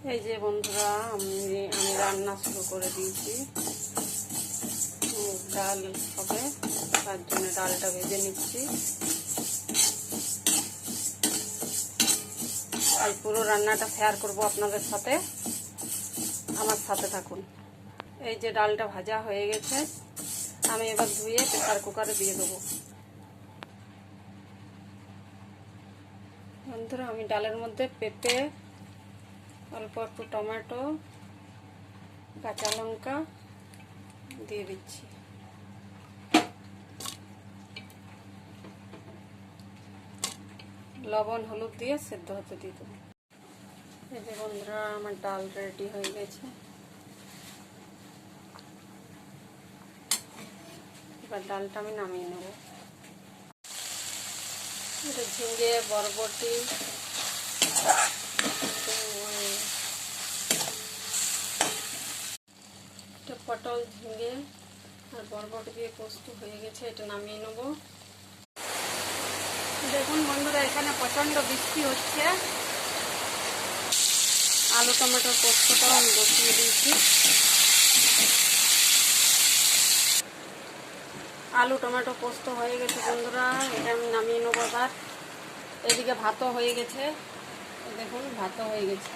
এই যে বন্ধুরা, আমি রান্না শুরু করে দিয়েছি। ডাল হবে, তার জন্য ডালটা ভেজে নিচ্ছি। আর পুরো রান্নাটা শেয়ার করব আপনাদের সাথে, আমার সাথে থাকুন। এই যে ডালটা ভাজা হয়ে গেছে, আমি এবার ধুয়ে প্রেসার কুকারে দিয়ে দেবো। বন্ধুরা, আমি ডালের মধ্যে পেঁপে, অল্প একটু টমেটো, কাঁচা লঙ্কা দিয়ে দিচ্ছি। লবণ হলুদ দিয়ে সেদ্ধ হতে দিয়ে দেবো। এই যে বন্ধুরা, আমার ডাল রেডি হয়ে গেছে। এবার ডালটা আমি নামিয়ে নেব। এটা ঝিঙে, বরবটি, এটা পটল, ঝিঙে আর বরবটি দিয়ে পোস্ত হয়ে গেছে। এটা নামিয়ে নেব। দেখুন বন্ধুরা, এখানে প্রচণ্ড বৃষ্টি হচ্ছে। আলু টমেটোর পোস্তটাও আমি বসিয়ে দিয়েছি। আলু টমেটো পোস্ত হয়ে গেছে বন্ধুরা, এটা আমি নামিয়ে নেবো। এবার এদিকে ভাতও হয়ে গেছে। দেখুন, ভাতও হয়ে গেছে।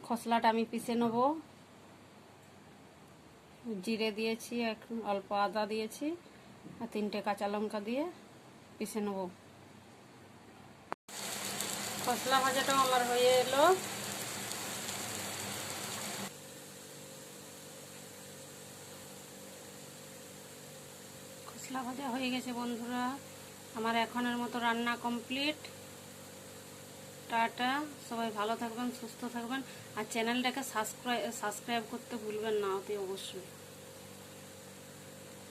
খসলাটা আমি পিষে নেব। জিরে দিয়েছি, অল্প আদা দিয়েছি আর 3টে কাঁচা লঙ্কা দিয়ে পিষে নেব। খসলা ভাজাটাও আমার হয়ে এলো। খসলা ভাজা হয়ে গেছে বন্ধুরা, আমার এখনের মতো রান্না কমপ্লিট। টাটা, সবাই ভালো থাকবেন, সুস্থ থাকবেন, আর চ্যানেলটাকে সাবস্ক্রাইব করতে ভুলবেন না অতি অবশ্যই।